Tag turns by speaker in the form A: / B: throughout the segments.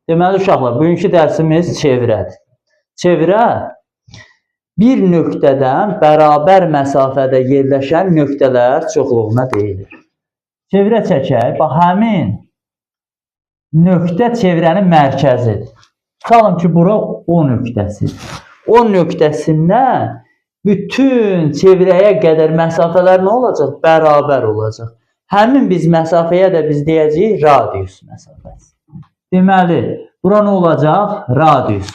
A: Deməli uşaqlar, bugünkü dərsimiz çevrədir. Çevrə bir nöqtədən bərabər məsafədə yerləşən nöqtələr çoxluğuna deyilir. Çevrə çəkək. Bax, həmin nöqtə çevrənin mərkəzidir. Tutalım ki, bura O nöqtəsidir. O nöqtəsindən bütün çevrəyə qədər məsafələr nə olacaq? Bərabər olacaq. Həmin biz məsafəyə də biz deyəcəyik radius məsafəsi. Deməli, bura nə olacaq? Radius.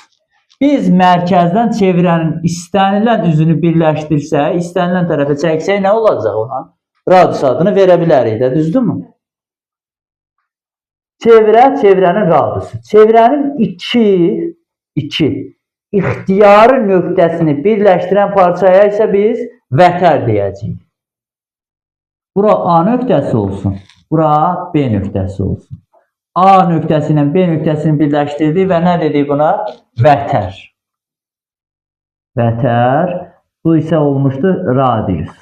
A: Biz mərkəzdən çevrənin istənilən üzünü birləşdirsək, istənilən tərəfə çəksək nə olacaq ona? Radius adını verə bilərik də, düzdürmü? Çevrə, çevrənin radiusu. Çevrənin iki ixtiyari nöqtəsini birləşdirən parçaya isə biz vətər deyəcəyik. Bura A nöqtəsi olsun, bura B nöqtəsi olsun. A nöqtəsi ilə B nöqtəsini birləşdirdik və nə dedik buna? Vətər. Vətər. Bu isə olmuşdur radius.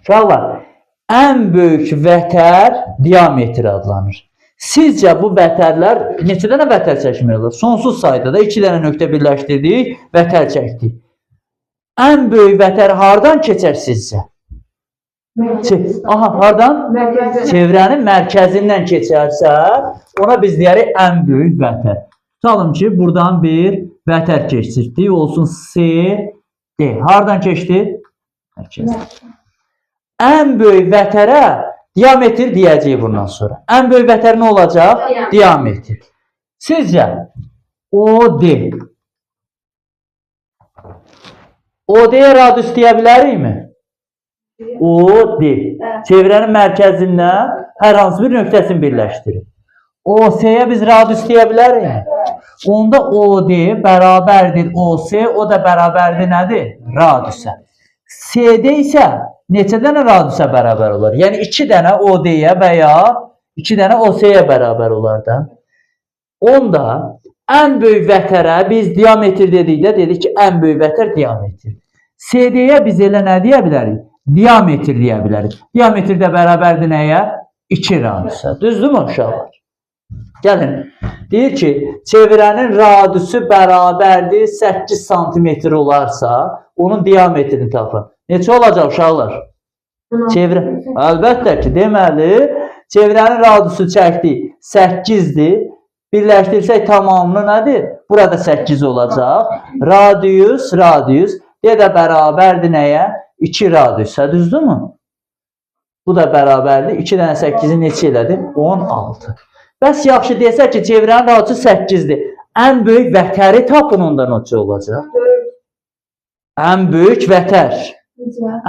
A: Uşaqlar, ən böyük vətər diametr adlanır. Sizcə bu vətərlər, neçə dənə vətər çəkmək olar? Sonsuz sayda da 2 dənə nöqtə birləşdirdik, vətər çəkdik. Ən böyük vətər hardan keçər sizcə? Aha, hardan? Çevrənin mərkəzindən keçərsə, ona biz deyərik ən böyük vətər. Tutalım ki, buradan bir vətər keçirdik, olsun C, D. Hardan keçdi? Mərkəz. Ən böyük vətərə diametr deyəcəyik bundan sonra. Ən böyük vətər nə olacaq? Diametr. Sizcə, OD. OD-yə radius deyə bilərikmi? OD. Çevrənin mərkəzindən hər hansı bir nöqtəsini birləşdirir. OC-yə biz radius deyə bilərik. Onda OD bərabərdir OC, o da bərabərdir nədir? Radiusa. CD isə neçə dənə radiusa bərabər olar? Yəni 2 dənə OD-yə və ya 2 dənə OC-yə bərabər olar da. Onda ən böyük vətərə biz diametr dedikdə dedik ki, ən böyük vətər diametr. CD-yə biz elə nə deyə bilərik? Diametr deyə bilərik. Diametr də bərabərdir nəyə? 2 radiusa. Düzdürmü uşaqlar? Gəlin. Deyir ki, çevrənin radiusu bərabərdir 8 cm olarsa, onun diametrini tapın. Neçə olacaq uşaqlar? Çevrə. Əlbəttə ki, deməli, çevrənin radiusu çəkdik 8-dir. Birləşdirsək tamamını nədir? Burada 8 olacaq. Radius, deyə də bərabərdir nəyə? 2 radiusa, düzdürmü? Bu da bərabərdir. 2 dənə 8-i neçə elədi? 16. Bəs yaxşı desək ki, çevrənin radiusu 8-dir. Ən böyük vətəri tapın, ondan neçə olacaq? Ən böyük vətər.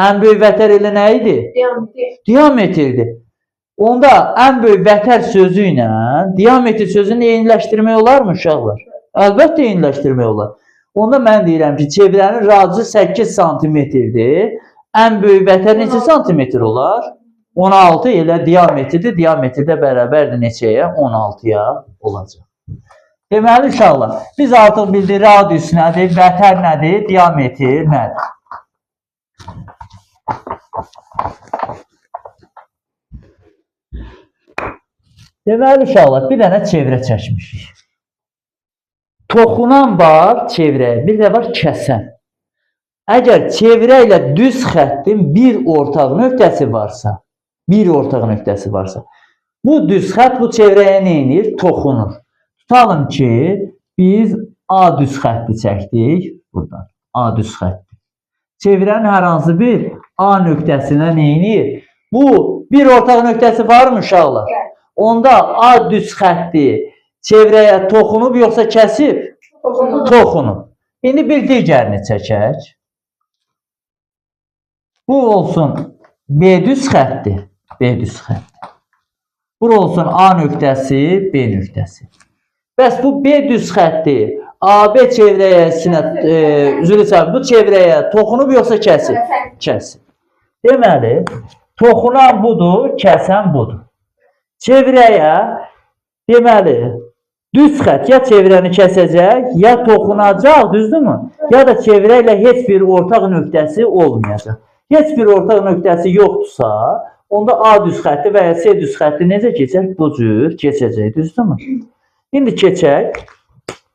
A: Ən böyük vətər elə nə idi? Diametrdir. Onda ən böyük vətər sözü ilə diametr sözünü eyniləşdirmək olarmı uşaqlar? Əlbəttə eyniləşdirmək olar. Onda mən deyirəm ki, çevrənin radiusu 8 cm-dir. Ən böyük vətər neçə santimetr olar? 16 elə diametrdir. Diametr də bərabərdir neçəyə? 16-ya olacaq. Deməli uşaqlar, biz artıq bildik radius nədir, vətər nədir, diametr nədir? Deməli uşaqlar, bir dənə çevrə çəkmişik. Toxunan var çevrəyə, bir də var kəsən. Əgər çevrə ilə düz xəttin bir ortaq nöqtəsi varsa, bu düz xətt bu çevrəyə nə edir? Toxunur. Tutalım ki, biz A düz xətti çəkdik, buradan. A düz xətti. Çevrənin hər hansı bir A nöqtəsinə nə edir? Bu bir ortaq nöqtəsi varmı uşaqlar? Onda A düz xətti çevrəyə toxunub yoxsa kəsib? Toxunub. İndi bir digərini çəkək. Bu olsun B düz xətti. Bura olsun A nöqtəsi, B nöqtəsi. Bəs bu B düz xətti AB çevrəyə, bu çevrəyə toxunub yoxsa kəsib? Kəsib. Deməli, toxunan budur, kəsən budur. Çevrəyə, deməli, düz xətt ya çevrəni kəsəcək, ya toxunacaq, düzdürmü? Ya da çevrə ilə heç bir ortaq nöqtəsi olmayacaq. Heç bir ortaq nöqtəsi yoxdursa, onda A düz xətti və ya C düz xətti necə keçər? Bu cür keçəcək, düzdürmü? İndi keçək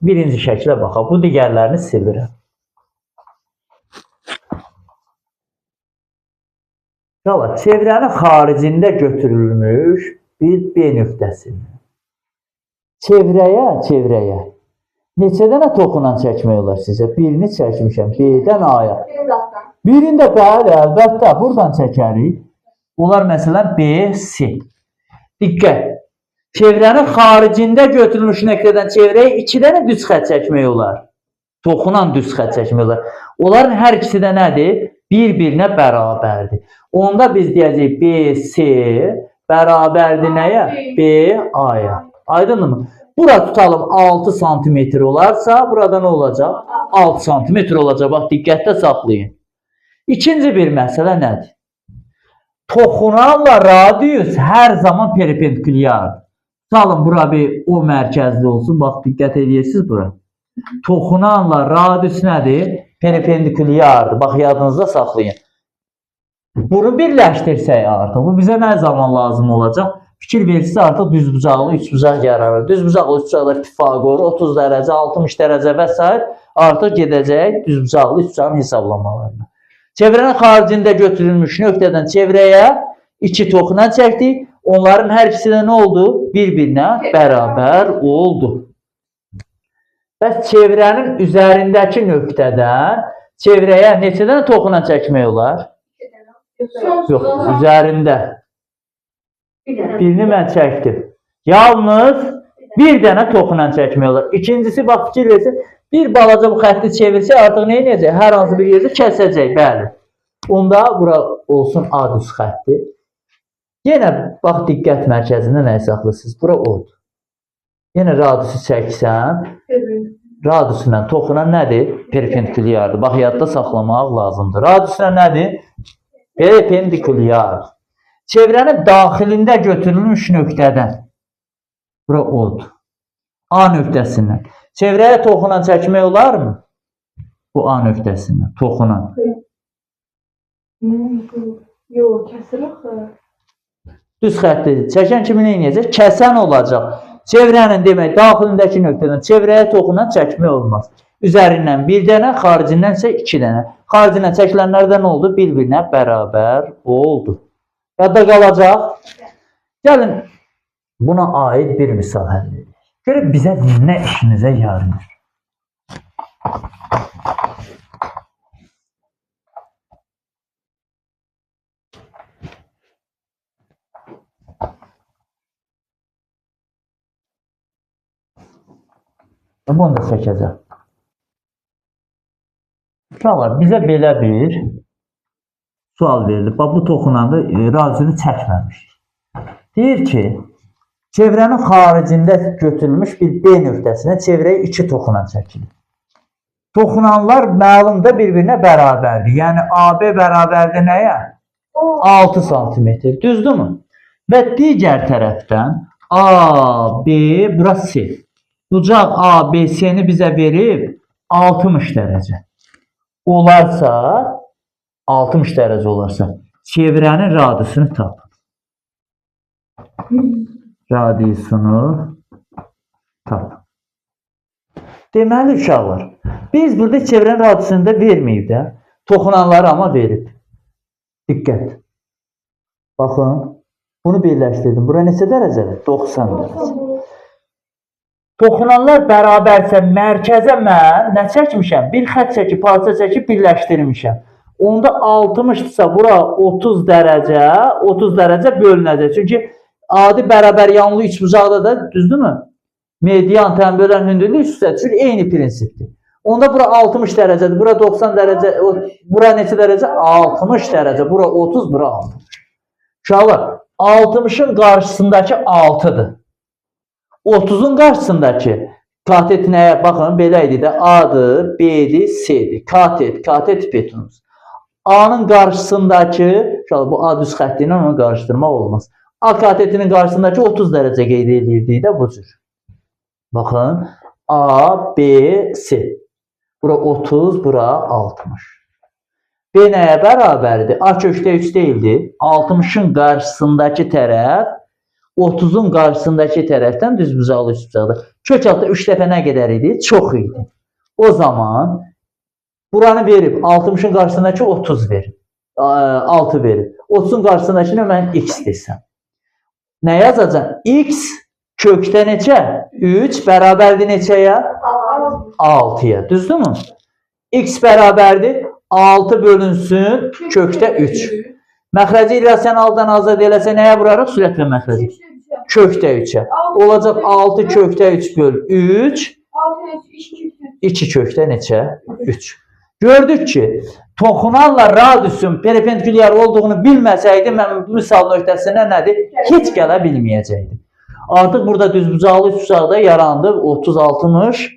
A: birinci şəklə baxaq. Bu digərlərini silirəm. Çevrənin xaricində götürülmüş bir B nöqtəsindən. Çevrəyə neçə dənə toxunan çəkmək olar sizə? Birini çəkmişəm, B-dən A-ya. Birində bəli, əlbəttə, buradan çəkərik. Bunlar məsələn B, C. Diqqət. Çevrənin xaricində götürülmüş nöqtədən çevrəyə 2 dənə düz xətt çəkmək olar. Toxunan düz xətt çəkmək olar. Onların hər ikisi də nədir? Bir-birinə bərabərdir. Onda biz deyəcəyik BC bərabərdir nəyə? BA-ya. Aydınmı? Bura tutalım 6 cm olarsa, burada nə olacaq? 6 cm olacaq. Bax, diqqətlə saxlayın. İkinci bir məsələ nədir? Toxunanla radius hər zaman perpendikulyardır. Tutalım, bura bir O mərkəzli olsun. Bax, diqqət edirsiniz bura. Toxunanla radius nədir? Perpendikulyardır. Bax, yadınızda saxlayın. Bunu birləşdirsək artıq. Bu bizə nə zaman lazım olacaq? Fikir versiniz artıq düzbucaqlı üçbucaq yaranır. Düzbucaqlı üçbucaqlar Pifagor 30 dərəcə, 60 dərəcə və s. artıq gedəcək düzbucaqlı üçbucağın hesablamalarına. Çevrənin xaricində götürülmüş nöqtədən çevrəyə 2 toxunan çəkdik. Onların hər ikisi də nə oldu? Bir-birinə bərabər oldu. Bəs çevrənin üzərindəki nöqtədən çevrəyə neçə dənə toxunan çəkmək olar? Yox, üzərində. Birini mən çəkdim. Yalnız bir dənə toxunan çəkmək olar. İkincisi, bax, fikir versin, bir balaca bu xətti çevirsə artıq nə edəcək? Hər hansı bir yerdə kəsəcək, bəli. Onda bura olsun A düz xətti. Yenə, bax, diqqət mərkəzində nə saxlasınız? Bura O'dur. Yenə radiusu çəksən, radiusla toxunan nədir? Perpendikulyardır. Bax, yadda saxlamaq lazımdır. Radiusla nədir? Perpendikulyar. Çevrənin daxilində götürülmüş nöqtədən. Bura O'dur. A nöqtəsindən. Çevrəyə toxunan çəkmək olarmı? Bu A nöqtəsindən. Toxunan.
B: Yox, kəsir axı.
A: Düz xətlidir. Çəkən kimi nə edəcək? Kəsən olacaq. Çevrənin demək, daxilindəki nöqtədən çevrəyə toxunan çəkmək olmaz. Üzərindən bir dənə, xaricindən isə 2 dənə. Xaricindən çəkilənlərdən oldu? Bir-birinə bərabər oldu. Yadda qalacaq. Gəlin, buna aid bir misal həll edik. Görək bizə nə işimizə yarayır. Bunu da çəkəcəm. Uşaqlar, bizə belə bir sual verilib. Bax, bu toxunanda radiusunu çəkməmişik. Deyir ki, çevrənin xaricində götürülmüş bir B nöqtəsinə çevrəyə 2 toxunan çəkilir. Toxunanlar məlumda bir-birinə bərabərdir. Yəni, AB bərabərdir nəyə? 6 cm. Düzdürmü? Və digər tərəfdən AB, bura C. Bucaq ABC-ni bizə verib 60 dərəcə. Olarsa, 60 dərəcə olarsa, çevrənin radiusunu tapın. Radiusunu tapın. Deməli, uşaqlar, biz burada çevrənin radiusunu da verməyib də, toxunanları amma verib. Diqqət. Baxın, bunu birləşdirdim. Bura neçə dərəcədir? 90 dərəcə. Toxunanlar bərabərsə mərkəzə mən nə çəkmişəm? Bir xətt çəkib, parça çəkib birləşdirmişəm. Onda 60-dırsa bura 30 dərəcə bölünəcək. Çünki adi bərabər yanlı üçbucaqda da, düzdürmü? Median tən bölən hündürlük üstə düşür, eyni prinsipdir. Onda bura 60 dərəcədir, bura 90 dərəcə, bura neçə dərəcə? 60 dərəcə, bura 30, bura 60. Uşaqlar, 60-ın qarşısındakı 6-dır. 30-un qarşısındakı katet nəyə? Baxın, belə idi də, A-dır, B-dir, C-dir. Katet hipotenuz. A-nın qarşısındakı, bu A düz xətti ilə onu qarşıdırmaq olmaz. A katetinin qarşısındakı 30 dərəcə qeyd edirdik də bu cür. Baxın, A, B, C. Bura 30, bura 60. B nəyə bərabərdir? A kökdə 3 deyildi. 60-ın qarşısındakı tərəf 30-un qarşısındakı tərəfdən düzbucaqlı üçbucaqdır. Kök altda 3 dəfə nə qədər idi? Çox idi. O zaman buranı verib 60-ın qarşısındakı 30 verib. 6 verib. 30-un qarşısındakını mən x desəm. Nə yazacağım? X kökdə neçə? 3 bərabərdir neçəyə? 6-ya. Düzdürmü? X bərabərdir 6 bölünsün kökdə 3. Məxrəci irrasionaldan azad eləsə nəyə vurarıq? Sürət və məxrəci. Kökdə 3-ə. Olacaq 6 kökdə 3 böl 3. 2 kökdə neçə? 3. Gördük ki, toxunanla radiusun perpendikulyar olduğunu bilməsəydi, mən misal nöqtəsində nədir? Heç gələ bilməyəcəkdim. Artıq burada düzbucaqlı üçbucaqda yarandı. 30-60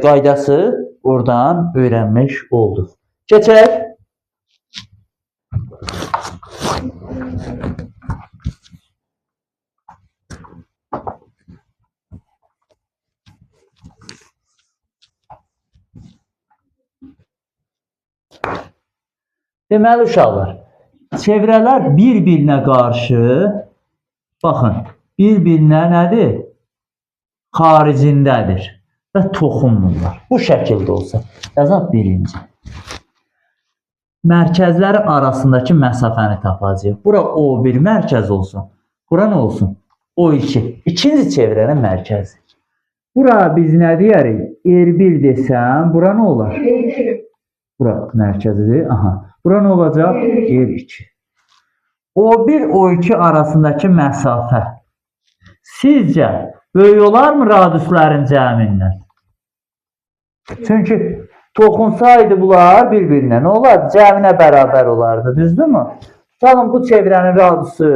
A: qaydası oradan öyrənmiş olduq. Keçək. Deməli uşaqlar, çevrələr bir-birinə qarşı, baxın, bir-birinə nədir? Xaricindədir və toxunmurlar. Bu şəkildə olsa, yazaq birinci. Mərkəzləri arasındakı məsafəni tapacağıq. Bura O1 mərkəz olsun. Bura nə olsun? O2. İkinci çevrənin mərkəzi. Bura biz nə deyərik? R1 desəm, bura nə olar? Bura mərkəzidir. Aha. Bura nə olacaq? R2. O1, O2 arasındakı məsafə. Sizcə böyük olarmı radiusların cəmindən? Çünki toxunsaydı bunlar bir-birinə nə olardı? Cəminə bərabər olardı. Düzdürmü? Tutalım bu çevrənin radiusu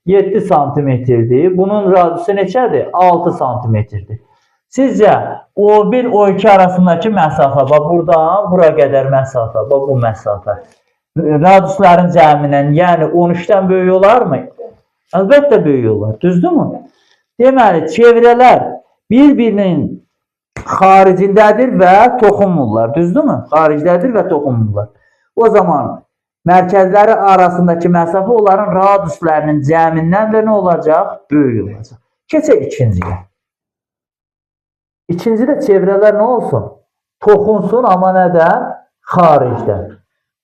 A: 7 santimetrdir. Bunun radiusu neçədir? 6 santimetrdir. Sizcə O1, O2 arasındakı məsafə, buradan bura qədər məsafə, bu məsafə. Radiusların cəmindən, yəni 13-dən böyük olarmı? Əlbəttə böyük olar. Düzdürmü? Deməli, çevrələr bir-birinin xaricindədir və toxunmurlar. Düzdürmü? Xaricdədir və toxunmurlar. O zaman mərkəzləri arasındakı məsafə onların radiuslarının cəmindən də nə olacaq? Böyük olacaq. Keçək ikinciyə. İkincidə çevrələr nə olsun? Toxunsun, amma nədən? Xaricdən.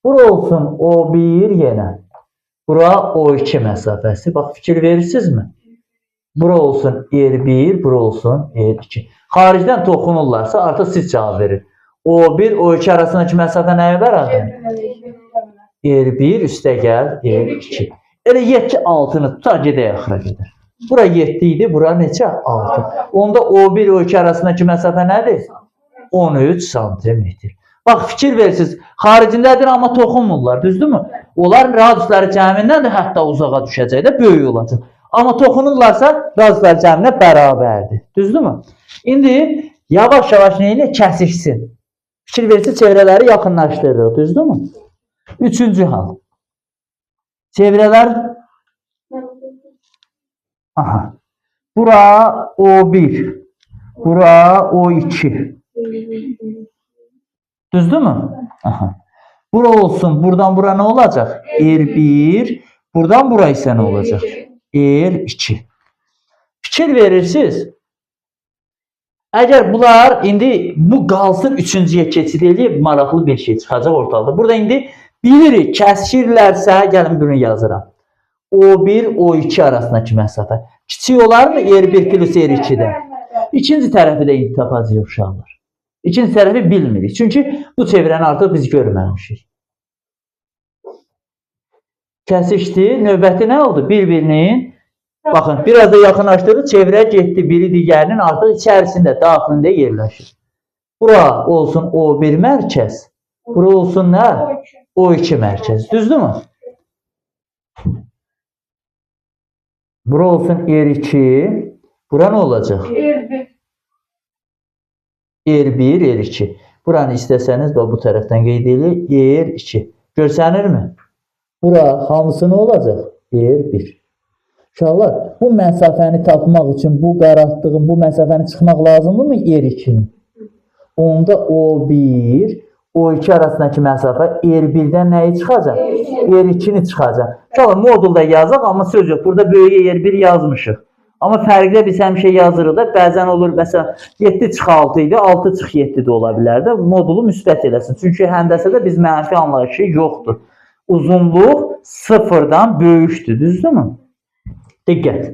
A: Bura olsun O1 yenə. Bura O2 məsafəsi. Bax, fikir verirsinizmi? Bura olsun R1, bura olsun R2. Xaricdən toxunurlarsa artıq siz cavab verin. O1, O2 arasındakı məsafə nəyə bərabər? R1 üstə gəl R2. Elə 7 6-nı tutar, gedək axıra qədər. Bura 7 idi, bura neçə? 6. Onda O1, O2 arasındakı məsafə nədir? 13 santimetr. Bax, fikir verirsiniz, xaricindədir, amma toxunmurlar, düzdürmü? Onlar radiusları cəmindən də hətta uzağa düşəcək də, böyük olacaq. Amma toxunurlarsa radiuslar cəminə bərabərdir. Düzdürmü? İndi yavaş-yavaş neyini kəsişsin. Fikir verirsiniz, çevrələri yaxınlaşdırırıq. Düzdürmü? Üçüncü hal. Çevrələr aha. Bura O1. Bura O2. Düzdürmü? Aha. Bura olsun. Buradan bura nə olacaq? R1. Buradan bura isə nə olacaq? R2. Fikir verirsiniz. Əgər bunlar indi bu qalsın üçüncüyə keçid eləyib maraqlı bir şey çıxacaq ortalıqda. Burada indi bilirik kəsirlərsə gəlin bunu yazıram. O1, O2 arasındakı məsafə. Kiçik olarmı R1 plus R2-dən? İkinci tərəfi də indi tapacağıq uşaqlar. İkinci tərəfi bilmirik. Çünki bu çevrəni artıq biz görməmişik. Kəsişdi. Növbəti nə oldu? Bir-birinin baxın, biraz da yaxınlaşdırır, çevrə getdi, biri digərinin artıq içərisində, daxilində yerləşir. Bura olsun O1 mərkəz, bura olsun nə? O2 mərkəz, düzdürmü? Bura olsun R2, bura nə olacaq? R1, R2. Buranı istəsəniz, bu tərəfdən qeyd edilir, R2. Görsənirmi? Bura hamısı nə olacaq? R1. Uşaqlar, bu məsafəni tapmaq üçün bu qaraltdığım, bu məsafəni çıxmaq lazımdırmı R2-nin? Onda O1, O2 arasındakı məsafə R1-dən nəyi çıxacaq? R2-ni çıxacaq. Uşaqlar modulda yazaq, amma söz yox. Burada böyüyə R1 yazmışıq. Amma fərqlə biz həmişə yazırıq da. Bəzən olur, məsələn, 7 çıx 6 idi, 6 çıx 7 də ola bilər də. Modulu müsbət eləsin. Çünki həndəsədə biz mənfi anlayışı yoxdur. Uzunluq sıfırdan böyükdür, düzdürmü? Diqqət.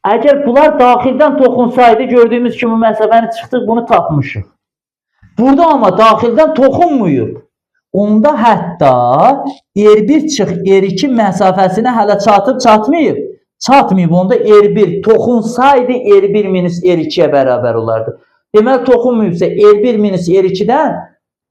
A: Əgər bunlar daxildən toxunsaydı, gördüyümüz kimi məsafəni çıxdıq, bunu tapmışıq. Burada amma daxildən toxunmuyub. Onda hətta R1 çıx R2 məsafəsinə hələ çatmayıb. Çatmayıb, onda R1 toxunsaydı R1 minus R2-yə bərabər olardı. Deməli, toxunmuyubsa R1 minus R2-dən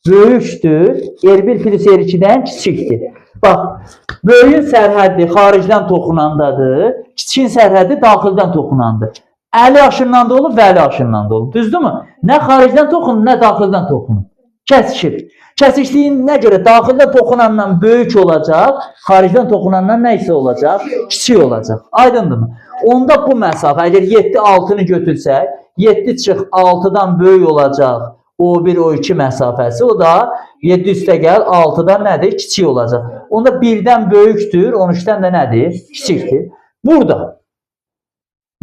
A: böyükdür, R1 plus R2-dən kiçikdir. Bax, böyüyün sərhəddi xaricdən toxunandadır, kiçiyin sərhəddi daxildən toxunandır. Əli aşından da olur, vəli aşından da olur. Düzdürmü? Nə xaricdən toxunur, nə daxildən toxunur. Kəsişir. Kəsişdiyinə görə daxildən toxunandan böyük olacaq, xaricdən toxunandan nə isə olacaq? Kiçik olacaq. Aydındırmı? Onda bu məsafə, əgər 7 6-nı götürsək, 7 çıx 6-dan böyük olacaq. O1 O2 məsafəsi, o da 7 üstə gəl 6-dan nədir? Kiçik olacaq. Onda 1-dən böyükdür, 13-dən də nədir? Kiçikdir. Burada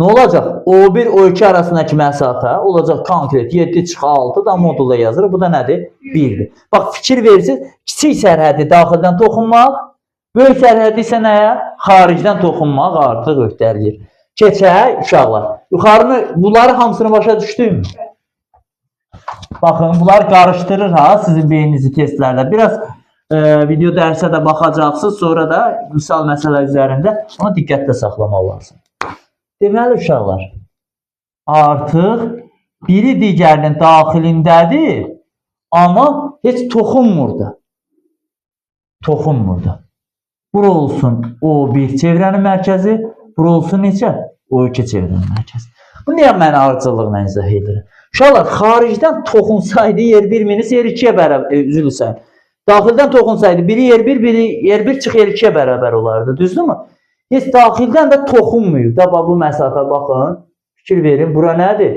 A: nə olacaq? O1 O2 arasındakı məsafə olacaq konkret 7 çıx 6 da modulda yazırıq. Bu da nədir? 1-dir. Bax, fikir verirsiniz, kiçik sərhəddi daxildən toxunmaq, böyük sərhəddi isə nəyə? Xaricdən toxunmaq artıq öhdəliyir. Keçək, uşaqlar. Yuxarını, bunları hamısını başa düşdükmü? Baxın, bunlar qarışdırır ha sizin beyninizi testlərdə. Biraz video dərsə də baxacaqsınız, sonra da misal məsələ üzərində, amma diqqətlə saxlamaq lazım. Deməli, uşaqlar, artıq biri digərinin daxilindədir, amma heç toxunmur da. Toxunmur da. Bura olsun O1 çevrənin mərkəzi, bura olsun necə? O2 çevrənin mərkəzi. Bu niyə mən arıcılığına izah edirəm? Uşaqlar, xaricdən toxunsaydı R1 minus R2-yə bərabər, üzülürsən. Daxildən toxunsaydı, biri R1, biri R1 çıx R2-yə bərabər olardı, düzdürmü? Heç daxildən də toxunmuyub da, bu məsafə baxın, fikir verin, bura nədir?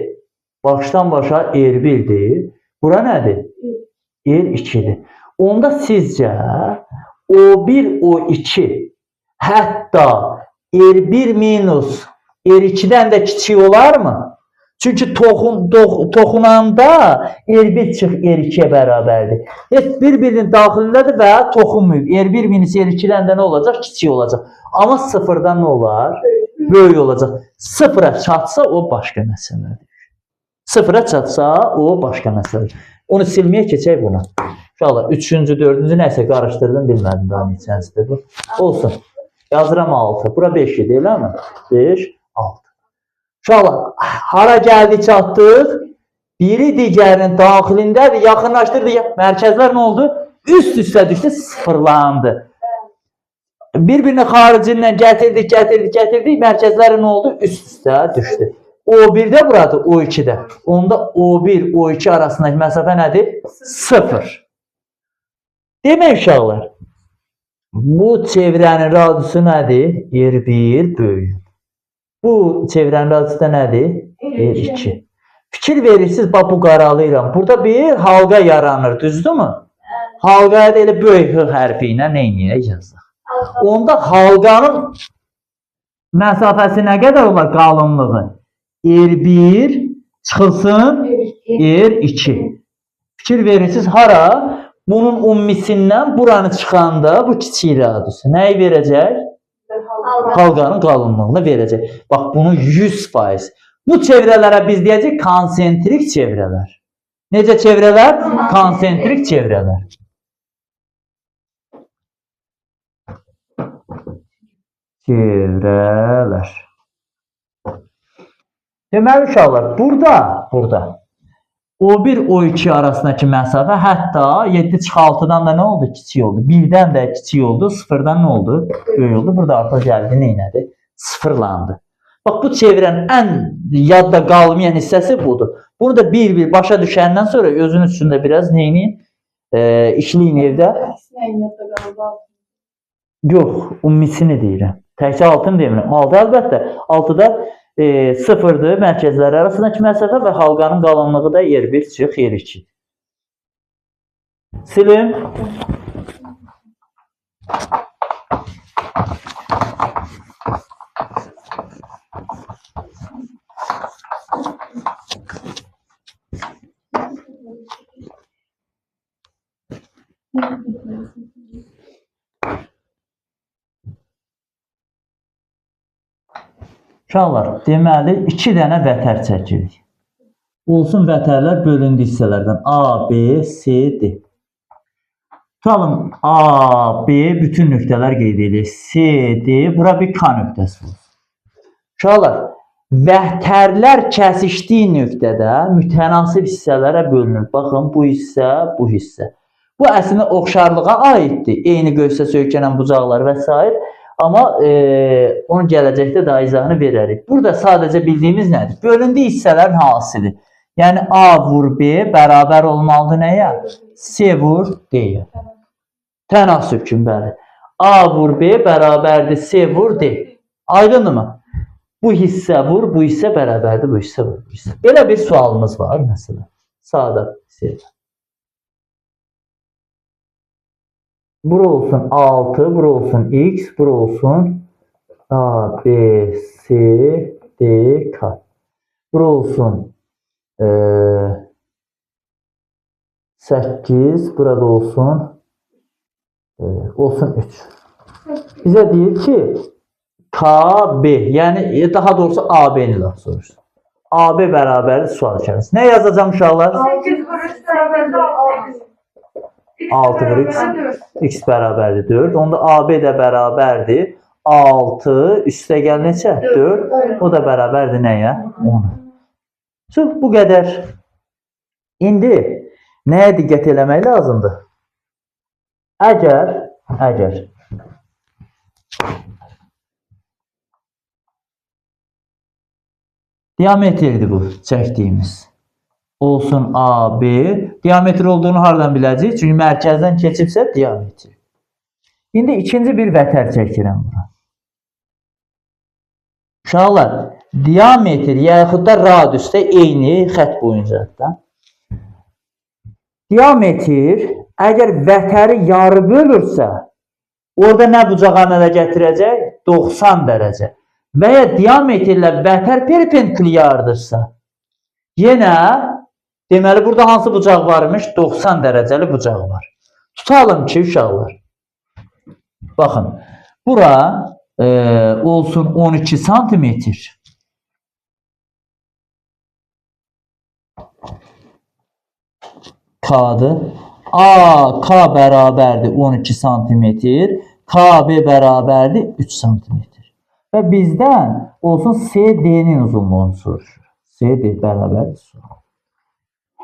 A: Başdan başa R1-dir, bura nədir? R2-dir. Onda sizcə O1, O2 hətta R1 minus R2-dən də kiçik olarmı? Çünki toxunanda R1 çıx R2-yə bərabərdir. Heç bir-birinin daxilindədir və toxunmuyub. R1 minus R2-dən də nə olacaq? Kiçik olacaq. Amma sıfırdan nə olar? Böyük olacaq. Sıfıra çatsa o başqa məsələdir. Sıfıra çatsa o başqa məsələdir. Onu silməyə keçək buna. Uşaqlar, 3-cü, 4-cü nəsə qarışdırdım, bilmədim daha neçənsidir bu. Olsun. Yazıram 6. Bura 5 idi, eləmi? 5, 6. Uşaqlar, hara gəldik, çatdıq? Biri digərinin daxilindədir, yaxınlaşdırdı. Mərkəzlər nə oldu? Üst-üstə düşdü, sıfırlandı. Bir-birini xaricindən gətirdik. Mərkəzləri nə oldu? Üst-üstə düşdü. O1-də buradır, O2-də. Onda O1, O2 arasındakı məsafə nədir? 0. Demək, uşaqlar, bu çevrənin radiusu nədir? R1 böyük. Bu çevrənin radiusu da nədir? R2. Fikir verirsiniz, bax bu qaralayıram. Burada bir halqa yaranır, düzdürmü? Halqaya da elə böyük H hərfi ilə neyniyək yazaq? Onda halqanın məsafəsi nə qədər olar qalınlığı? R1 çıxılsın R2. Fikir verirsiniz, hara? Bunun ümmisindən buranı çıxanda bu kiçik radiusu nəyi verəcək? Halqanın qalınlığını verəcək. Bax, bunu 100%. Bu çevrələrə biz deyəcək konsentrik çevrələr. Necə çevrələr? Konsentrik çevrələr. Çevrələr. Deməli, uşaqlar, burada O1, O2 arasındakı məsafə hətta 7 çıx 6-dan da nə oldu? Kiçik oldu. 1-dən də kiçik oldu. 0-dan nə oldu? Böyük oldu. Burada artıq gəldi, neynədi? Sıfırlandı. Bax, bu çevrənin ən yadda qalmayan hissəsi budur. Bunu da bir-bir başa düşəndən sonra özünüz üçün də biraz neyini işləyin evdə. Yox, ümmisini deyirəm. Təkcə altını demirəm. 6 əlbəttə. 6-da 0-dır mərkəzlər arasındakı məsafə və halqanın qalınlığı da R1 çıx R2. Silim. Uşaqlar, deməli 2 dənə vətər çəkirik. Olsun vətərlər bölündü hissələrdən. A, B, C, D. Tutalım A, B bütün nöqtələr qeyd edilir. C, D, bura bir K nöqtəsi var. Uşaqlar, vətərlər kəsişdiyi nöqtədə mütənasib hissələrə bölünür. Baxın, bu hissə, bu hissə. Bu əslində oxşarlığa aiddir. Eyni qövsə söykənən bucaqlar və s. Amma onun gələcəkdə daha izahını verərik. Burada sadəcə bildiyimiz nədir? Bölündüyü hissələrin hasili. Yəni A vur B bərabər olmalıdır nəyə? C vur D-yə. Tənasüb kimi, bəli. A vur B bərabərdir C vur D. Aydındırmı? Bu hissə vur, bu hissə bərabərdir, bu hissə vur, bu hissə. Belə bir sualımız var məsələn. Sadə hissə. Bura olsun 6, bura olsun X, bura olsun A, B, C, D, K. Bura olsun 8, burada olsun 3. Bizə deyir ki, K, B, yəni daha doğrusu AB-ni də soruşsun. AB bərabərdir sual işarəsi. Nə yazacağım uşaqlar?
B: 8 vuruş bərabərdir
A: 6 vur x bərabərdir 4. Onda AB də bərabərdir 6 üstə gəl neçə? 4. O da bərabərdir nəyə? 10. Sırf bu qədər. İndi nəyə diqqət eləmək lazımdır? Əgər diametrdir bu çəkdiyimiz. Olsun A, B. Diametr olduğunu hardan biləcəyik? Çünki mərkəzdən keçibsə diametr. İndi ikinci bir vətər çəkirəm bura. Uşaqlar, diametr yaxud da radiusda eyni xət boyunca. Diametr əgər vətəri yarı bölürsə, orada nə bucaq əmələ gətirəcək? 90 dərəcə. Və ya diametrlə vətər perpendikulyardırsa, yenə deməli, burada hansı bucaq varmış? 90 dərəcəli bucaq var. Tutalım ki, uşaqlar. Baxın, bura olsun 12 santimetr. K-dır. A, K bərabərdir 12 santimetr. KB bərabərdir 3 santimetr. Və bizdən olsun CD-nin uzunluğunu soruşur. CD bərabərdir soruşur.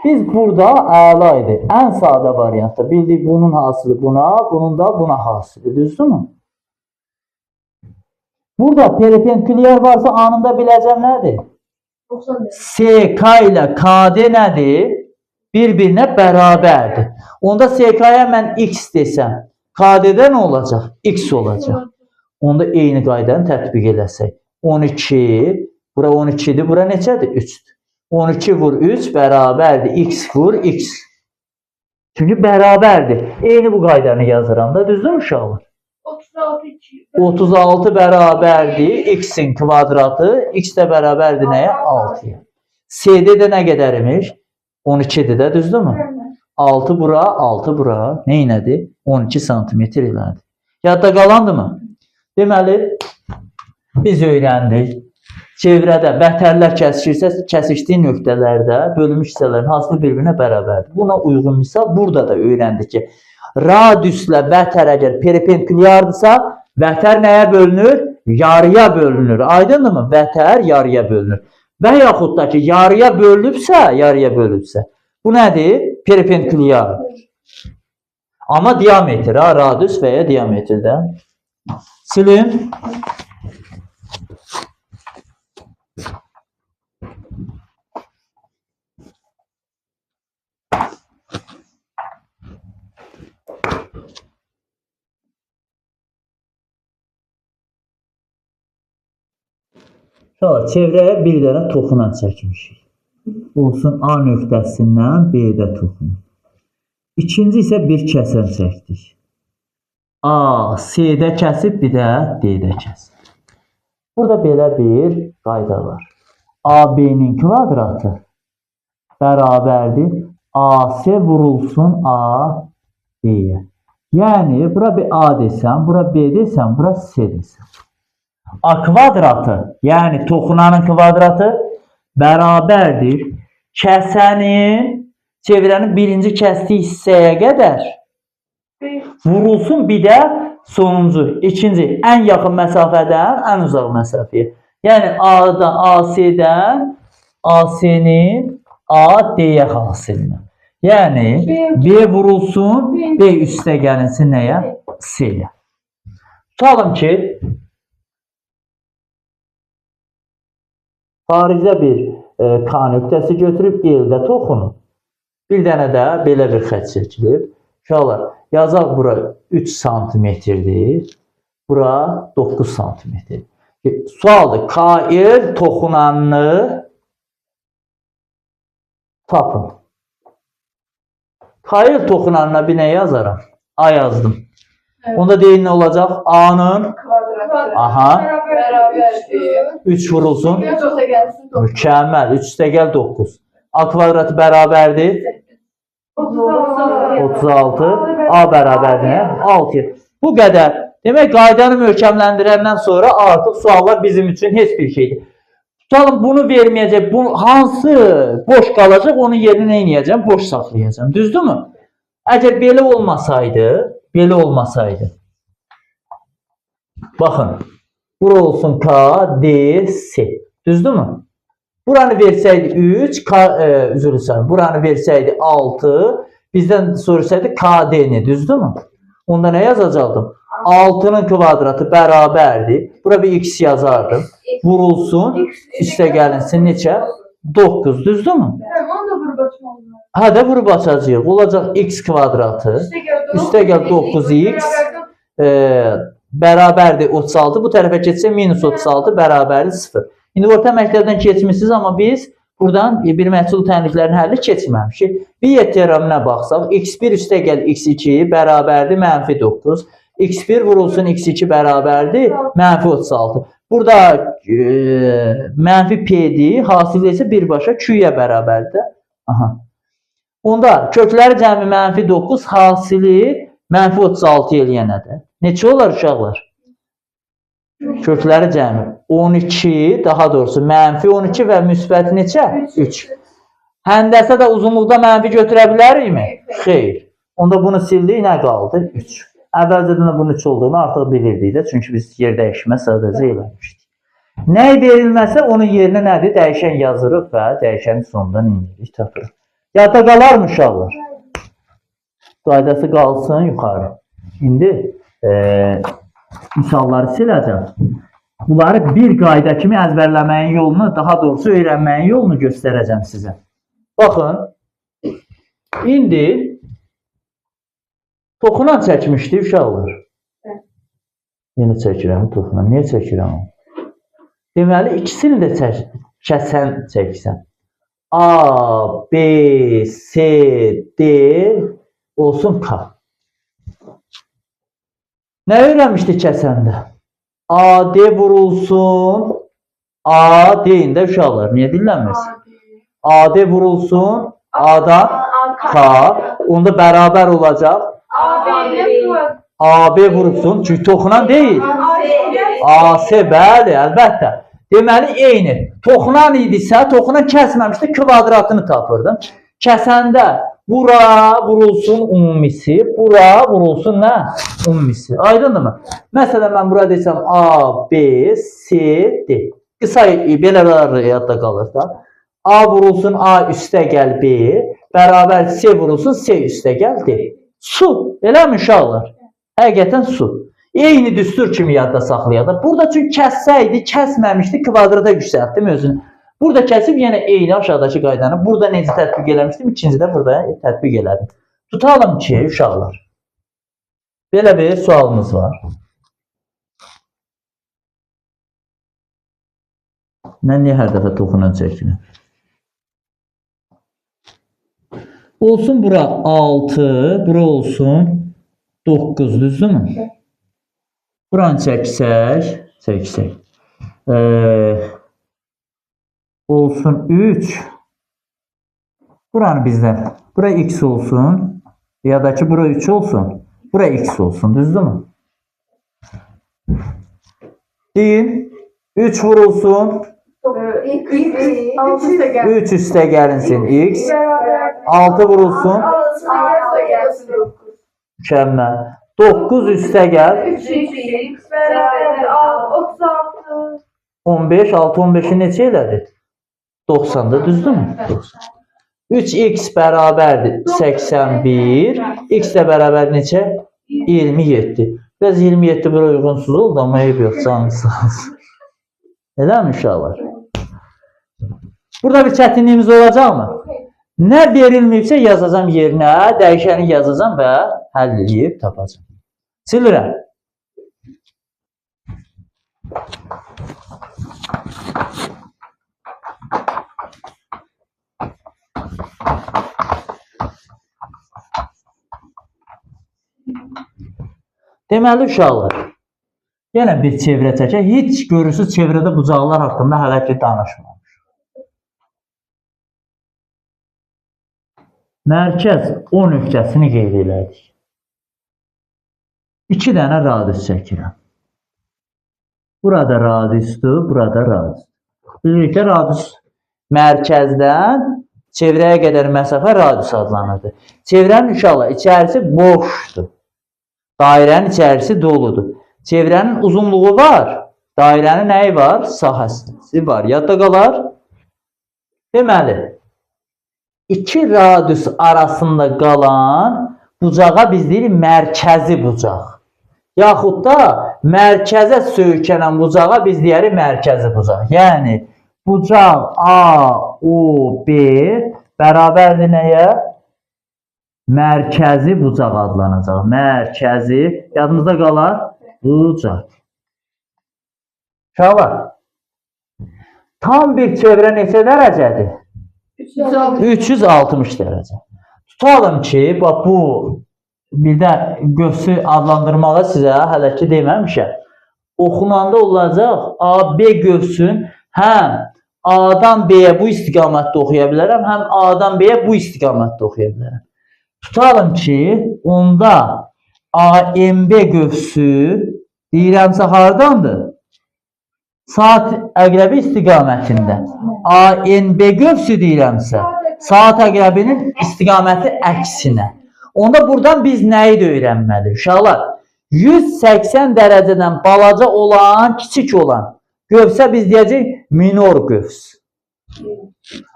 A: Biz burada əla idi. Ən sadə variantda bildik bunun hasili buna, bunun da buna hasili. Düzdürmü? Burada perpendikulyar varsa anında biləcəm nədir? SK ilə KD nədir? Bir-birinə bərabərdir. Onda SK-ya mən X desəm, KD-də nə olacaq? X olacaq. Onda eyni qaydanı tətbiq eləsək. 12, bura 12-dir, bura neçədir? 3-dür. 12 vur 3 bərabərdir. X vur X. Çünki bərabərdir. Eyni bu qaydanı yazıram da, düzdür mü uşaqlar? 36 bərabərdir. X-in kvadratı. X də bərabərdir nəyə? 6-ya. CD-də nə qədərmiş? 12-dir də, düzdür mü? 6 bura, 6 bura. Neynədir? 12 santimetr elədir. Yadda qalandı mı? Deməli, biz öyrəndik. Çevrədə vətərlər kəsişirsə, kəsişdiyi nöqtələrdə bölünmüş hissələrin hasili bir-birinə bərabərdir. Buna uyğun misal burada da öyrəndik ki, radiusla vətər əgər perpendikulyardırsa, vətər nəyə bölünür? Yarıya bölünür. Aydındırmı? Vətər yarıya bölünür. Və yaxud da ki, yarıya bölünübsə, bu nədir? Perpendikulyardır. Amma diametr, radius və ya diametrdə. Silin. Çevrəyə bir dənə toxunan çəkmişik. Olsun A nöqtəsindən B-də toxunur. İkinci isə bir kəsən çəkdik. A, C-də kəsib, bir də D-də kəsib. Burada belə bir qayda var. AB-nin kvadratı bərabərdir. AC vurulsun AD-yə. Yəni, bura bir A desəm, bura B desəm, bura C desəm. A kvadratı, yəni toxunanın kvadratı bərabərdir. Kəsənin, çevirənin birinci kəsdiyi hissəyə qədər vurulsun bir də sonuncu, ikinci, ən yaxın məsafədən ən uzaq məsafəyə. Yəni A-dan, AC-dən AC-nin AD-yə hasilinə. Yəni B vurulsun, B üstə gəlinsin nəyə? C-yə. Tutalım ki, xaricdə bir K nöqtəsi götürüb eldə toxunub. Bir dənə də belə bir xətt çəkilir. Uşaqlar, yazaq bura 3 santimetrdir. Bura 9 santimetrdir. Sualdır, KL toxunanını tapın. KL toxunanına bir nə yazaram? A yazdım. Onda deyin nə olacaq? A-nın aha 3 vurulsun. Mükəmməl. 3 üstə gəl 9. A kvadratı bərabərdir 36. A bərabərdir 6. Bu qədər. Demək, qaydanı möhkəmləndirəndən sonra artıq suallar bizim üçün heç bir şeydir. Tutalım, bunu verməyəcək. Hansı boş qalacaq, onun yerini nə edəcəm? Boş saxlayacam. Düzdürmü? Əgər belə olmasaydı. Baxın, bura olsun K, D, C. Düzdürmü? Buranı versəydi 3, buranı versəydi 6, bizdən sorsaydı KD-ni, düzdürmü? Onda nə yazacaqdım? 6-nın kvadratı bərabərdir. Bura bir x yazardım. Vurulsun, üstə gəlinsin neçə? 9, düzdürmü? Hə də vurub açacağıq. Olacaq x kvadratı, üstə gəl 9x, bərabərdir 36. Bu tərəfə keçsə minus 36 bərabərdir 0. İndi orta məktəbdən keçmişsiniz, amma biz buradan bir məhsul tənliklərin həlli keçməmişik. Bir teoreminə baxsaq, x1 üstə gəl x2 bərabərdir mənfi 9. x1 vurulsun x2 bərabərdir mənfi 36. Burada mənfi P'dir, hasildə isə birbaşa Q'ya bərabərdir. Aha. Onda kökləri cəmi mənfi 9, hasili mənfi 36 eləyənədir. Neçə olar uşaqlar? Kökləri cəmi 12, daha doğrusu mənfi 12 və müsbət neçə? 3. Həndəsə də uzunluqda mənfi götürə bilərikmi? Xeyr. Onda bunu sildik, nə qaldı? 3. Əvvəlcədən bunun 3 olduğunu artıq bilirdik də, çünki biz yer dəyişmə sadəcə eləmişdik. Nə verilməsə onun yerinə nədir? Dəyişən yazırıq və dəyişənin sonundan indirik, tapırıq. Yadda qalarmı uşaqlar? Qaydası qalsın yuxarı. İndi misalları siləcəm. Bunları bir qayda kimi əzbərləməyin yolunu, daha doğrusu öyrənməyin yolunu göstərəcəm sizə. Baxın, indi toxunan çəkmişdi uşaqlar. Yeni çəkirəm toxunan. Niyə çəkirəm? Deməli, ikisini də kəsən çəksən. A, B, C, D olsun K. Nə öyrənmişdik kəsəndə? AD vurulsun, A deyin də uşaqlar, niyə dinlənməsin? AD vurulsun, A'dan K, onda bərabər olacaq. AB vurulsun, çünki toxunan deyil. AC, bəli, əlbəttə. Deməli, eyni. Toxunan idisə, toxunan kəsməmişdə kvadratını tapırdım. Kəsəndə bura vurulsun umumisi, bura vurulsun nə? Umumisi. Aydındırmı? Məsələn, mən bura desəm A, B, C, D. Qısa belə yadda qalır da. A vurulsun A üstə gəl B, bərabər C vurulsun C üstə gəl D. Su, eləmi uşaqlar? Həqiqətən su. Eyni düstur kimi yadda saxlayaq. Burada çünki kəssəydi, kəsməmişdi, kvadrata yüksəltdim özünü. Burada kəsib yenə eyni aşağıdakı qaydanı burada necə tətbiq eləmişdim, ikincidə burada tətbiq elədim. Tutalım ki, uşaqlar, belə bir sualımız var. Mən niyə hər dəfə toxunan çəkirim? Olsun bura 6, bura olsun 9, düzdürmü? Buranı çəksək. Olsun 3. Buranı bizdən. Bura x olsun. Ya da ki bura 3 olsun. Bura x olsun, düzdürmü? Deyin. 3 vurulsun. 3 üstə gəlinsin x. 6 vurulsun. Mükəmməl. 9 üstə gəl. 15, 6, 15'i neçə elədi? 90'da düzdürmü? 90. 3x bərabərdir 81. X də bərabər neçə? 27. Biraz 27 bura uyğunsuz oldu ama eyb yox, canı sağ olsun. Eləmi inşallah? Burada bir çətinliyimiz olacaq mı? Nə verilməyibsə yazacağım yerinə, dəyişəni yazacağım və həll edib tapacağım. Silirəm. Deməli uşaqlar, yenə bir çevrə çəkək. Heç görürsüz çevrədə bucaqlar haqqında hələ ki danışmamış. Mərkəz O nöqtəsini qeyd elədik. 2 dənə radius çəkirəm. Burada radiusdur, burada radius. Bilirik ki, radius mərkəzdən çevrəyə qədər məsafə radius adlanırdı. Çevrənin uşaqlar içərisi boşdur. Dairənin içərisi doludur. Çevrənin uzunluğu var. Dairənin nəyi var? Sahəsi var. Yadda qalar. Deməli, 2 radius arasında qalan bucağa biz deyirik mərkəzi bucaq. Yaxud da mərkəzə söykənən bucağa biz deyirik mərkəzi bucaq. Yəni, bucaq A, O, B bərabərdir nəyə? Mərkəzi bucaq adlanacaq. Mərkəzi, yadımızda qalar, bucaq. Uşaqlar, tam bir çevrə neçə dərəcədir? 360 dərəcə. Tutalım ki, bu bir də qövsü adlandırmağı sizə hələ ki deməmişəm. Oxunanda olacaq AB qövsün həm A'dan B'yə bu istiqamətdə oxuya bilərəm, həm A'dan B'yə bu istiqamətdə oxuya bilərəm. Tutalım ki, onda AMB qövsü deyirəmsə hardandır? Saat əqrəbi istiqamətində. ANB qövsü deyirəmsə, saat əqrəbinin istiqaməti əksinə. Onda buradan biz nəyi də öyrənməliyik? Uşaqlar, 180 dərəcədən balaca olan, kiçik olan qövsə biz deyəcək minor qövs.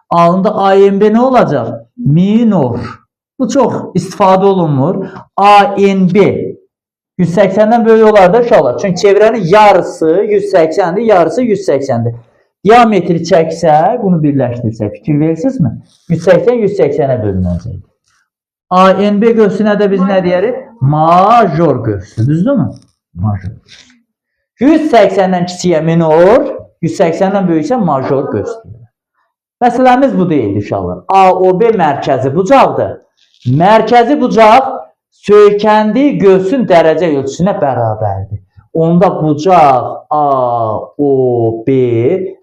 A: Alında ANB nə olacaq? Minor. Bu çox istifadə olunmur. ANB 180'den böyük olar da uşaqlar. Çünki çevrənin yarısı 180'dir, yarısı 180'dir. Diametri çəksək, bunu birləşdirsək, fikir verirsinizmi? 180 180'ə bölünəcək. ANB qövsünə də biz nə deyirik? Major qövsü, düzdürmü? Major. 180'den kiçiyə minor, 180'den böyüksə major qövsü. Məsələmiz bu deyildi uşaqlar. AOB mərkəzi bucaqdır. Mərkəzi bucaq söykəndiyi qövsün dərəcə ölçüsünə bərabərdir. Onda bucaq AOB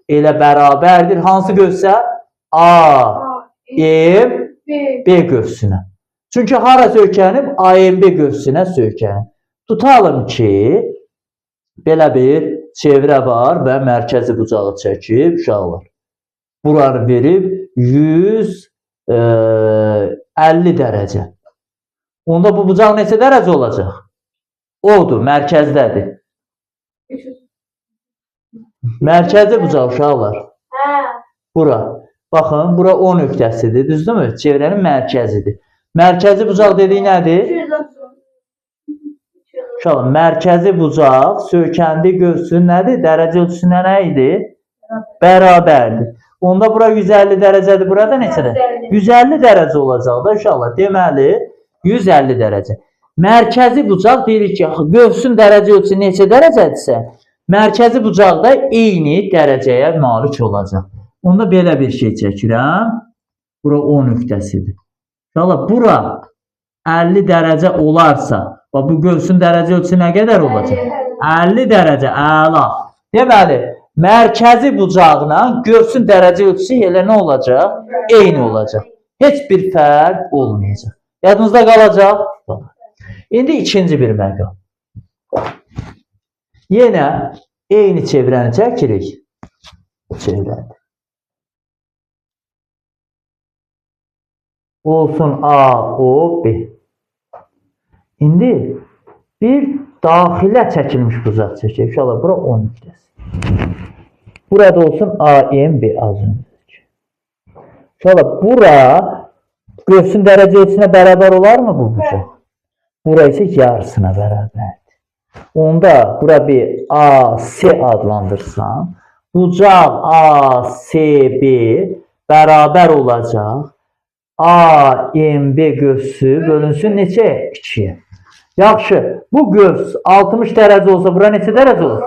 A: elə bərabərdir. Hansı qövsə? AMB qövsünə. Çünki hara söykənib? AMB qövsünə söykənib. Tutalım ki, belə bir çevrə var və mərkəzi bucağı çəkib uşaqlar. Buranı verib 150 dərəcə. Onda bu bucaq neçə dərəcə olacaq? Odur, mərkəzdədir. Mərkəzi bucaq uşaqlar. Bura. Baxın, bura O nöqtəsidir, düzdürmü? Çevrənin mərkəzidir. Mərkəzi bucaq dediyi nədir? Uşaqlar, mərkəzi bucaq söykəndi qövsün nədir? Dərəcə ölçüsünə nə idi? Bərabərdir. Onda bura 150 dərəcədir, burada neçədir? 150 dərəcə olacaq da uşaqlar. Deməli, 150 dərəcə. Mərkəzi bucaq deyirik ki, qövsün dərəcə ölçüsü neçə dərəcədirsə, mərkəzi bucaq da eyni dərəcəyə malik olacaq. Onda belə bir şey çəkirəm. Bura O nöqtəsidir. Uşaqlar, bura 50 dərəcə olarsa, bax bu göğsün dərəcə ölçüsü nə qədər olacaq? 50 dərəcə, əla. Deməli, mərkəzi bucaqla göğsün dərəcə ölçüsü elə nə olacaq? Eyni olacaq. Heç bir fərq olmayacaq. Yadınızda qalacaq? İndi ikinci bir məqam. Yenə eyni çevrəni çəkirik. Çevrəni. Olsun A, O, B. İndi bir daxilə çəkilmiş buzaq çəkək. İnşallah bura 10 nöqtəsi. Burada olsun A, M, B az öncəki. İnşallah bura göğsün dərəcə ölçüsünə bərabər olarmı bu buzaq? Bura isə yarısına bərabərdir. Onda bura bir A, S adlandırsam, bucaq A, S, B bərabər olacaq. A, M, B göğsü bölünsün neçə? 2-yə. Yaxşı, bu göğs 60 dərəcə olsa bura neçə dərəcə olur?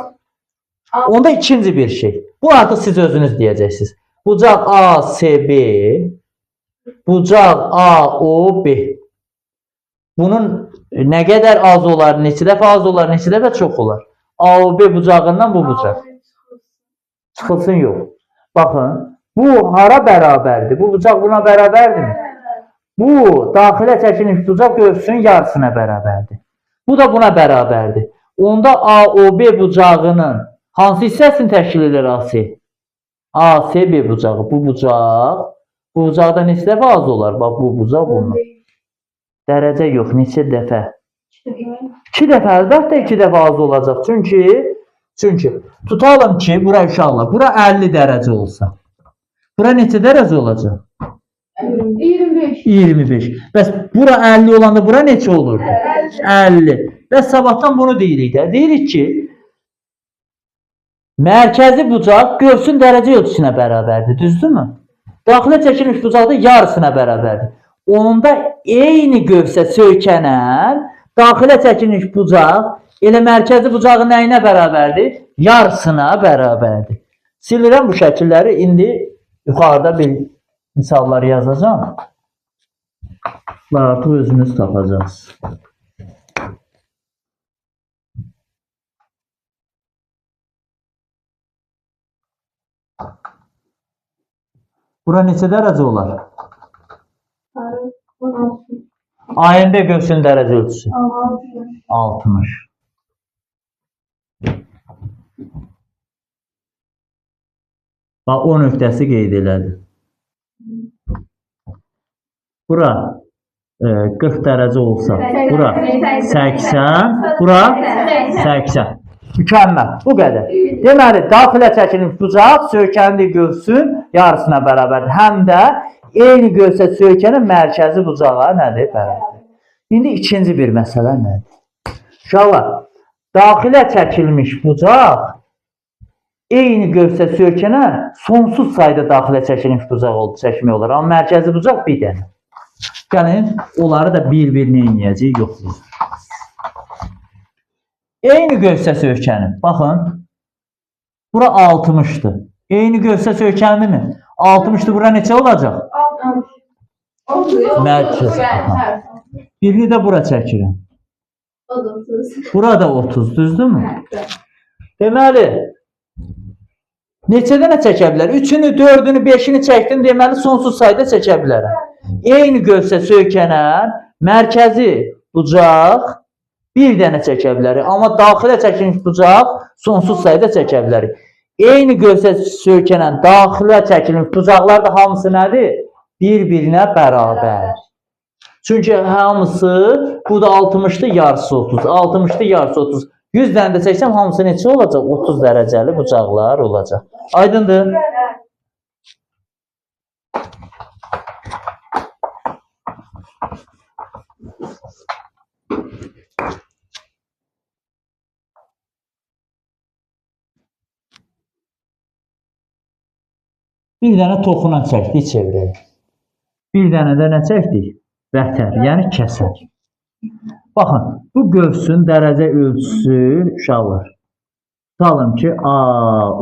A: Onda ikinci bir şey. Bu artıq siz özünüz deyəcəksiniz. Bucaq A, S, B, bucaq A, O, B. Bunun nə qədər az olar, neçə dəfə az olar, neçə dəfə çox olar? A, O, B bucağından bu bucaq. Çıxılsın yox. Baxın. Bu hara bərabərdir? Bu bucaq buna bərabərdirmi? Bu daxilə çəkilmiş bucaq göğsünün yarısına bərabərdir. Bu da buna bərabərdir. Onda AOB bucağının hansı hissəsini təşkil edir AC? ACB bucağı. Bu bucaqda neçə dəfə az olar? Bax bu bucaq bundan. Dərəcə yox, neçə dəfə? 2 dəfə, əlbəttə 2 dəfə az olacaq. Çünki tutalım ki, bura uşaqlar, bura 50 dərəcə olsa. Bura neçə dərəcə olacaq?
B: 25.
A: 25. Bəs bura 50 olanda bura neçə olurdu? 50. Bəs sabahdan bunu deyirik də. Deyirik ki, mərkəzi bucaq göğsün dərəcə ölçüsünə bərabərdir. Düzdürmü? Daxilə çəkilmiş bucaq da yarısına bərabərdir. Onda eyni göğsə söykənən daxilə çəkilmiş bucaq elə mərkəzi bucağın nəyinə bərabərdir? Yarısına bərabərdir. Silirəm bu şəkilləri. İndi yuxarıda bir misallar yazacağım. Artıq özünüz tapacaqsınız. Bura neçə dərəcə olar? AMB göğsünün dərəcə ölçüsü. 60. Bax, o nöqtəsi qeyd elədi. Bura 40 dərəcə olsa, bura 80, bura 80. Mükəmməl, bu qədər. Deməli, daxilə çəkilmiş bucaq söykəndiyi göğsün yarısına bərabərdir. Həm də eyni göğsə söykənən mərkəzi bucağa nədir? Bərabərdir. İndi ikinci bir məsələ nədir? Uşaqlar, daxilə çəkilmiş bucaq eyni göğsə söykənən sonsuz sayda daxilə çəkilmiş bucaq oldu, çəkmək olar. Amma mərkəzi bucaq bir dənə. Gəlin, onları da bir-birini eləyəcəyik, yoxlayacaq. Eyni göğsə söykənin. Baxın, bura 60'dır. Eyni göğsə söykəndi mi? 60'dır, bura neçə olacaq?
B: 60.
A: Mərkəz. Birini də bura çəkirəm. Burada 30, düzdürmü? Deməli, neçə dənə çəkə bilər? 3'ünü, 4'ünü, 5'ini çəkdim, deməli sonsuz sayda çəkə bilərəm. Eyni göğsə söykənən mərkəzi bucaq bir dənə çəkə bilərik. Amma daxilə çəkilmiş bucaq sonsuz sayda çəkə bilərik. Eyni göğsə söykənən daxilə çəkilmiş bucaqlar da hamısı nədir? Bir-birinə bərabər. Çünki hamısı, bu da 60'dır, yarısı 30. 60'dır, yarısı 30. 100 dənə də çəksəm hamısı neçə olacaq? 30 dərəcəli bucaqlar olacaq. Aydındır? Bir dənə toxunan çəkdik, çevirək. Bir dənə də nə çəkdik? Vətər, yəni kəsək. Baxın, bu göğsün dərəcə ölçüsü uşaqlar. Tutalım ki, A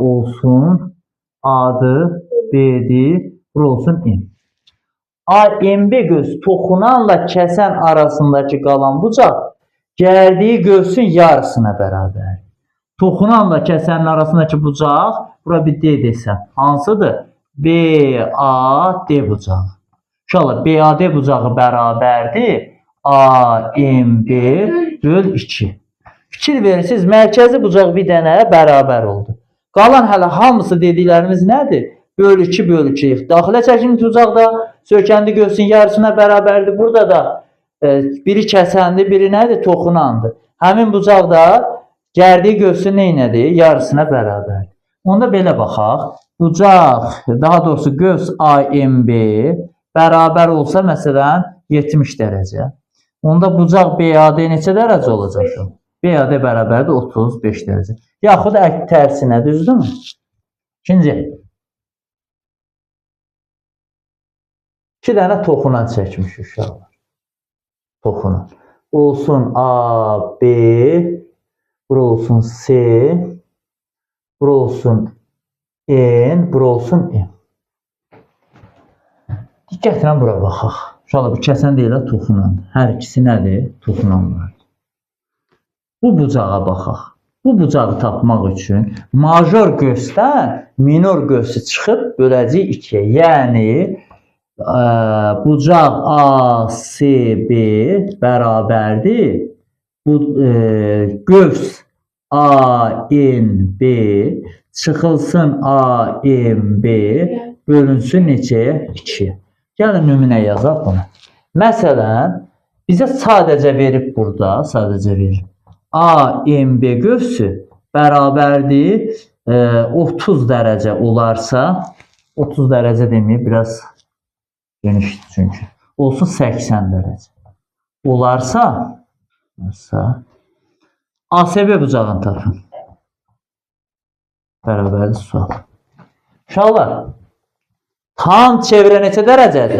A: olsun, A'dır, B'dir, bura olsun M. AMB göz toxunanla kəsən arasındakı qalan bucaq gəldiyi göğsün yarısına bərabər. Toxunanla kəsənin arasındakı bucaq, bura bir D desəm, hansıdır? BAD bucağı. İnşallah BAD bucağı bərabərdir AMB böl 2. Fikir verirsiniz, mərkəzi bucaq bir dənə bərabər oldu. Qalan hələ hamısı dediklərimiz nədir? Böl 2 böl 2. Daxilə çəkilmiş bucaqda sökəndi göğsün yarısına bərabərdir. Burada da biri kəsəndi, biri nədir? Toxunandır. Həmin bucaqda gərdiyi göğsün neynədir? Yarısına bərabərdir. Onda belə baxaq. Bucaq, daha doğrusu göğs AMB bərabər olsa məsələn 70 dərəcə. Onda bucaq BAD neçə dərəcə olacaq? BAD bərabərdir 35 dərəcə. Yaxud tərsinə, düzdürmü? İkinci. 2 dənə toxunan çəkmiş uşaqlar. Toxunan. Olsun AB, bura olsun C, bura olsun N, bura olsun M. Diqqətlə bura baxaq. Uşaqlar, bu kəsən deyil, toxunan. Hər ikisi nədir? Toxunanlardır. Bu bucağa baxaq. Bu bucağı tapmaq üçün major göğsdən minor göğsü çıxıb böləcəyik 2-yə. Yəni, bucaq ACB bərabərdir. Göğs ANB çıxılsın AMB bölünsün neçəyə? 2. Gəlin nümunə yazaq bunu. Məsələn, bizə sadəcə verib burada, sadəcə verib. AMB göğsü bərabərdir 30 dərəcə olarsa, 30 dərəcə deməyib, biraz genişdir çünki. Olsun 80 dərəcə. Olarsa, ASB bucağını tapın. Bərabərdir sual. Uşaqlar, tam çevrə neçə dərəcədir?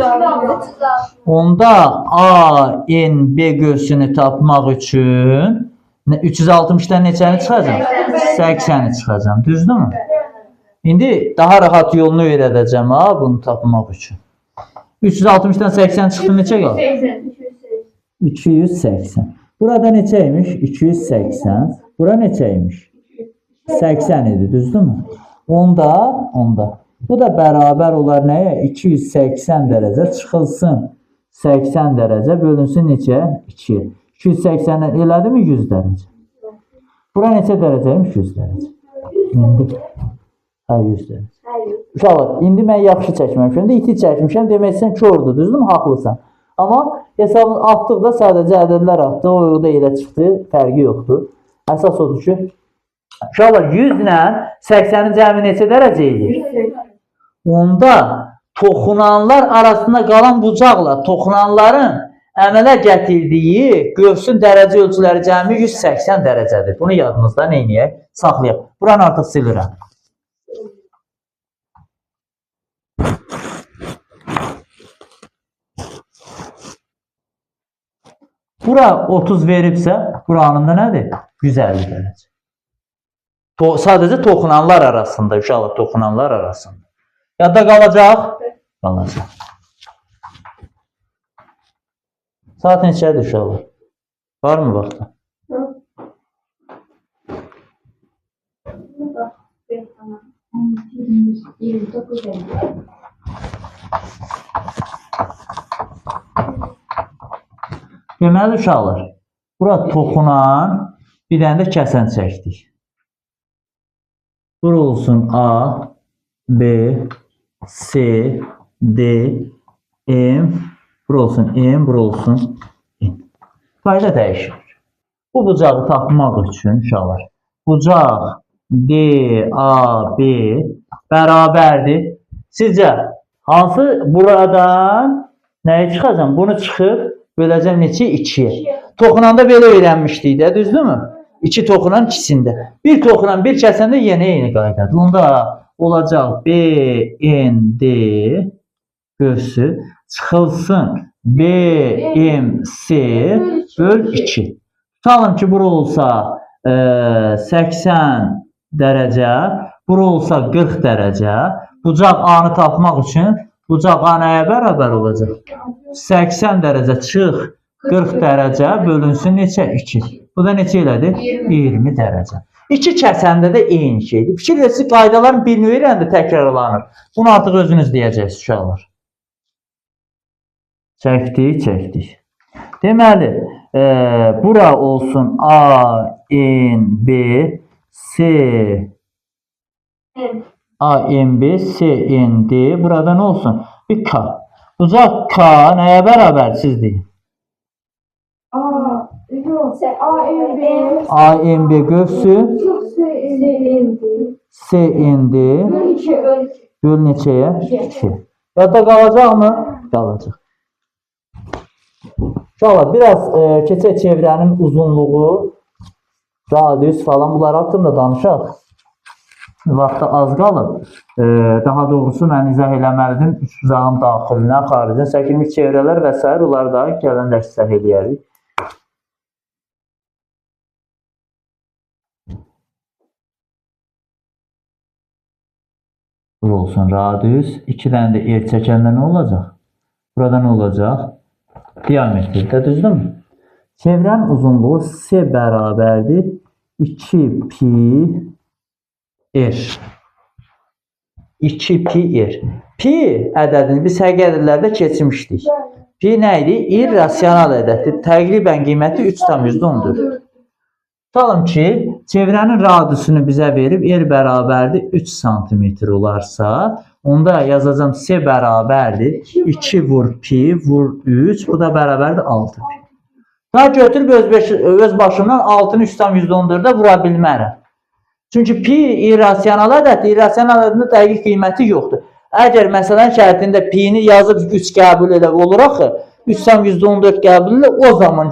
A: Onda ANB göğsünü tapmaq üçün 360-dan neçəni çıxacam? 80-i çıxacam. Düzdürmü? İndi daha rahat yolunu öyrədəcəm bunu tapmaq üçün. 360-dan 80 çıxdı, neçə qalır? 280. Burada neçəymiş? 280. Bura neçəymiş? 80 idi, düzdürmü? Onda. Bu da bərabər olar nəyə? 280 dərəcə çıxılsın. 80 dərəcə bölünsün neçə? 2. 280-dən elədi mi 100 dərəcə? Bura neçə dərəcəymiş? 100 dərəcə. İndi 100 dərəcə. Uşaqlar, indi mən yaxşı çəkməmişəm də, iti çəkmişəm, demək sən kördür, düzdürmü? Haqlısan. Amma hesabını atdıqda sadəcə ədədlər atdı, o da elə çıxdı, fərqi yoxdur. Əsas odur ki, uşaqlar 100 ilə 80-in cəmi neçə dərəcə edir? Onda toxunanlar arasında qalan bucaqla toxunanların əmələ gətirdiyi göğsün dərəcə ölçüləri cəmi 180 dərəcədir. Bunu yadımızda neyniyək? Saxlayaq. Buranı artıq silirəm. Bura 30 veribsə, buranın da nədir? 150 dərəcə. Sadəcə toxunanlar arasında, uşaqlar, toxunanlar arasında. Yadda qalacaq? Qalacaq. Saat neçədir uşaqlar? Var mı vaxtda? Deməli uşaqlar, bura toxunan bir dənə də kəsən çəkdik. Bura olsun A, B, C, D, M, bura olsun M, bura olsun N. Qayda dəyişir. Bu bucağı tapmaq üçün uşaqlar, bucaq D, A, B bərabərdir. Sizcə, hansı buradan nəyi çıxacam? Bunu çıxıb böləcəm neçə? 2-yə. Toxunanda belə öyrənmişdik də, düzdürmü? 2 toxunan ikisində. Bir toxunan, bir kəsəndə yenə eyni qaydadır. Onda olacaq BND göğsü çıxılsın BMC böl 2. Tutalım ki, bura olsa 80 dərəcə, bura olsa 40 dərəcə. Bucaq A-nı tapmaq üçün Bucaq A nəyə bərabər olacaq? 80 dərəcə çıx 40 dərəcə bölünsün neçə? 2. Bu da neçə elədi? 20 dərəcə. İki kəsəndə də eyni şeydir. Fikir verirsiniz, qaydaların bir növ ilə də təkrarlanır. Bunu artıq özünüz deyəcəksiniz uşaqlar. Çəkdik. Deməli, bura olsun A, N, B, C, A, N, B, C, N, D. Burada nə olsun? Bir K. Bucaq K nəyə bərabər siz deyin? A, N, B görsün. C, N, D. Böl neçəyə? 2. Yadda qalacaq mı? Qalacaq. Uşaqlar, biraz keçək çevrənin uzunluğu, radius falan bunlar haqqında danışaq. Vaxtda az qalıb. Daha doğrusu mən izah eləməlidim. Üç uzağın daxilinə, xaricən çəkilmiş çevrələr və s. Onları da gələn dərs izah eləyərik. Bu olsun radius. 2 dənə də yer çəkəndə nə olacaq? Burada nə olacaq? Diametrdə, düzdürmü? Çevrənin uzunluğu C bərabərdir 2 pi r. 2 pi r. Pi ədədini biz həqiqətlərdə keçmişdik. Pi nə idi? İrrasional ədəddir. Təqribən qiyməti 3,14. Tutalım ki, çevrənin radiusunu bizə verib r bərabərdir 3 cm olarsa, onda yazacağım C bərabərdir 2 vur pi vur 3, bu da bərabərdir 6 pi. Daha götürüb öz başımdan 6-nı 3,14-də vura bilmərəm. Çünki pi irrasional ədəddir, irrasional ədədində dəqiq qiyməti yoxdur. Əgər məsələn şərtində pi-ni yazıb 3 qəbul elə olur axı, 3,14 qəbul elə o zaman